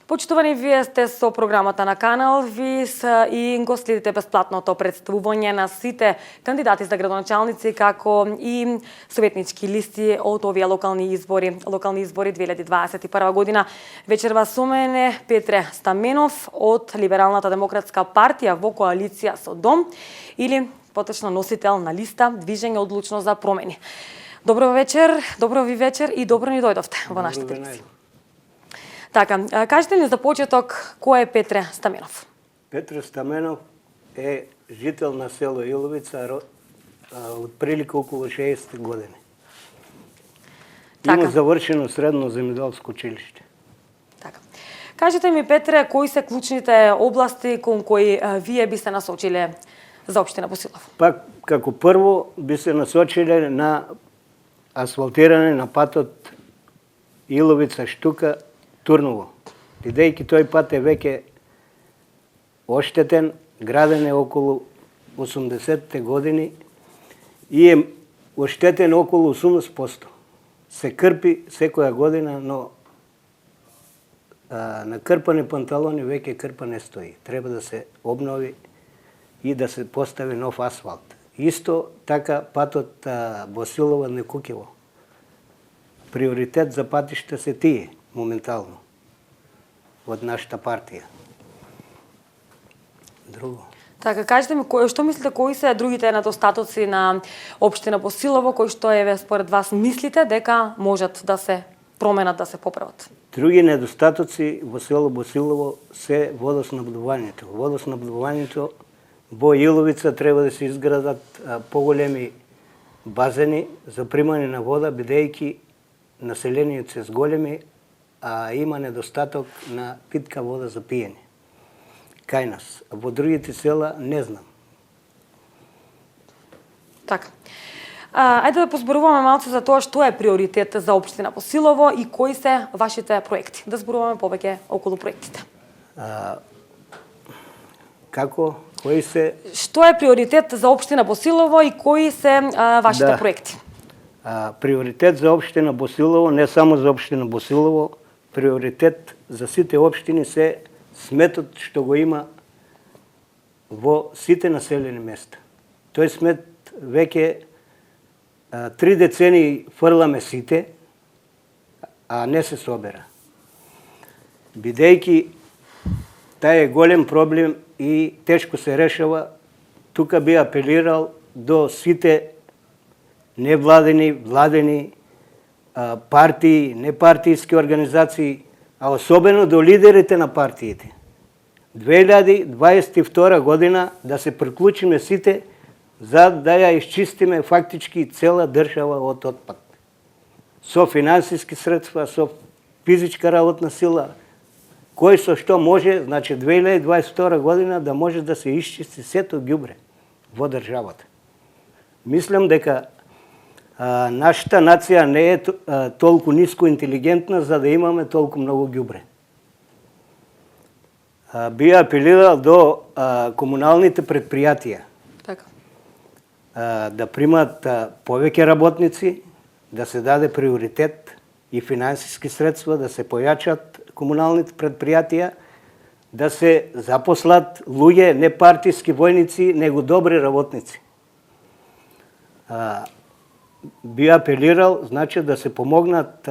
Почитувани, вие сте со програмата на Канал ВИС и го следите бесплатното представување на сите кандидати за градоначалници, како и советнички листи од овие локални избори 2021 година. Вечерва со мене Петре Стаменов од Либералната демократска партија во коалиција со ДОМ, или поточно носител на листа Движење одлучно за промени. Добро ви вечер и добро ни дојдовте во нашата телевизија. Така, кажете ни за почеток, кој е Петре Стаменов? Петре Стаменов е жител на село Иловица од прилика околу 60 години. Има завршено средно земјоделско училиште. Така. Кажете ми, Петре, кои се клучните области кон кои вие би се насочиле за општина Босилов? Пак, како прво, би се насочиле на асфалтирање на патот Иловица-Штука Турново. Бидејќи тој пат е веќе оштетен, граден е околу 80-те години и е оштетен околу 80%. Се крпи секоја година, но на крпани панталони веќе крпа не стои. Треба да се обнови и да се постави нов асфалт. Исто така патот Босилова-Некукево. Приоритет за патишта се тие моментално од нашата партија. Друго. Така, кажете ми, што мислите, кои се другите недостатоци на општина Босилово, кои што според вас мислите дека можат да се променат, да се поправат? Други недостатоци во село Босилово се водоснабдувањето. Водоснабдувањето во Иловица треба да се изградат поголеми базени за примање на вода, бидејќи населението се зголеми, а има недостаток на питка вода за пиење. Кај нас. Во другите села не знам. Така. Ајде да позборуваме малку за тоа што е приоритет за општина Босилово и кои се вашите проекти. Да зборуваме повеќе околу проектите. Како? Кои се? Што е приоритет за општина Босилово и кои се вашите проекти? Приоритет за општина Босилово, не само за општина Босилово, приоритет за сите општини се сметот што го има во сите населени места. Тој смет веќе 3 децени фрламе сите, а не се собера. Бидејќи тај е голем проблем и тешко се решава, тука би апелирал до сите невладени, владени, партии, непартијски организации, а особено до лидерите на партиите. 2022 година да се приклучиме сите за да ја исчистиме фактички цела држава од отпад. Со финансиски средства, со физичка работна сила, кој со што може, значи 2022 година да може да се исчисти сето ѓубре во државата. Мислам дека нашата нација не е толку ниско интелигентна за да имаме толку многу ѓубре. Би апелирал до комуналните предпријатија да примат повеќе работници, да се даде приоритет и финансиски средства, да се појачат комуналните предпријатија, да се запослат луѓе, не партиски војници, него добри работници. Би апелирал, значи, да се помогнат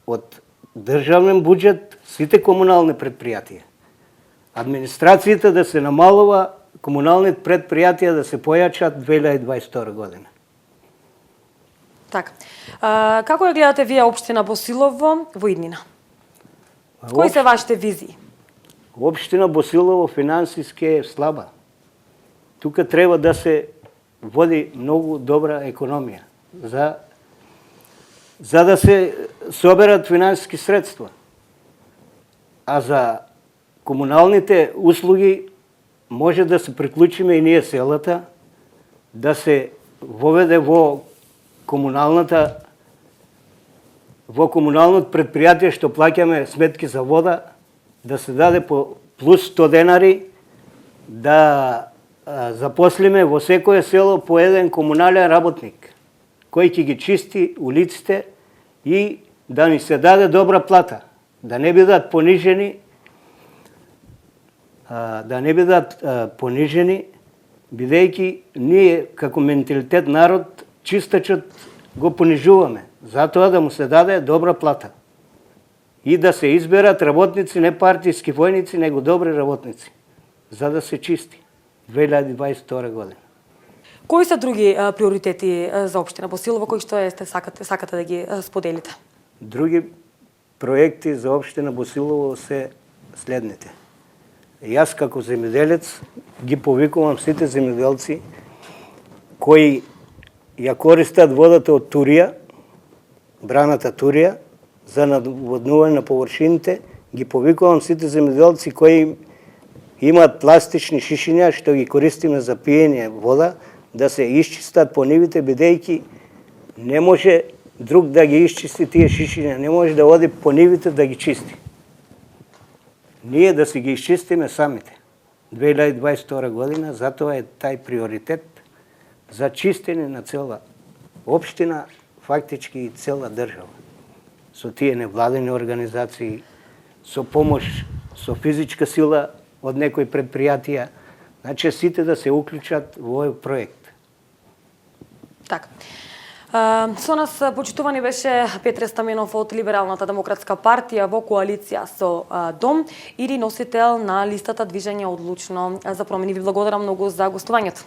од државен буџет сите комунални предпријатија. Администрацијата да се намалува, комуналните предпријатија да се појачат 2022 година. Така. Како ја гледате вие општина Босилово во иднина? Кои се вашите визии? Општина Босилово финансиски е слаба. Тука треба да се води многу добра економија за да се соберат финансиски средства. А за комуналните услуги може да се приклучиме и ние селата, да се воведе во комуналното предпријатие што плаќаме сметки за вода, да се даде по плюс 100 денари да запослиме во секое село по еден комунален работник, кој ќе ги чисти улиците и да ни се даде добра плата, да не бидат понижени, бидејќи ние како менталитет народ чистачот го понижуваме, затоа да му се даде добра плата и да се изберат работници, не партијски војници, него добри работници, за да се чисти 2022 година. Кои се други приоритети за општина Босилово, кои што сакате да ги споделите? Други проекти за општина Босилово се следните. Јас како земјоделец ги повикувам сите земјоделци кои ја користат водата од Турија, браната Турија, за наводнување на површините, ги повикувам сите земјоделци кои имаат пластични шишиња што ги користиме за пиење вода, да се исчистат по нивите, бидејќи не може друг да ги исчисти тие шишиња, не може да оди по нивите да ги чисти. Ние да си ги исчистиме самите. 2022 година, затоа е тај приоритет за чистење на цела општина, фактички и цела држава. Со тие невладени организации, со помош, со физичка сила од некои предпријатија, значи сите да се уклучат во овој проект. Така. Со нас почитувани беше Петре Стаменов од Либералната демократска партија во коалиција со Дом и носител на листата Движење одлучно за промени. Ви благодарам многу за гостувањето.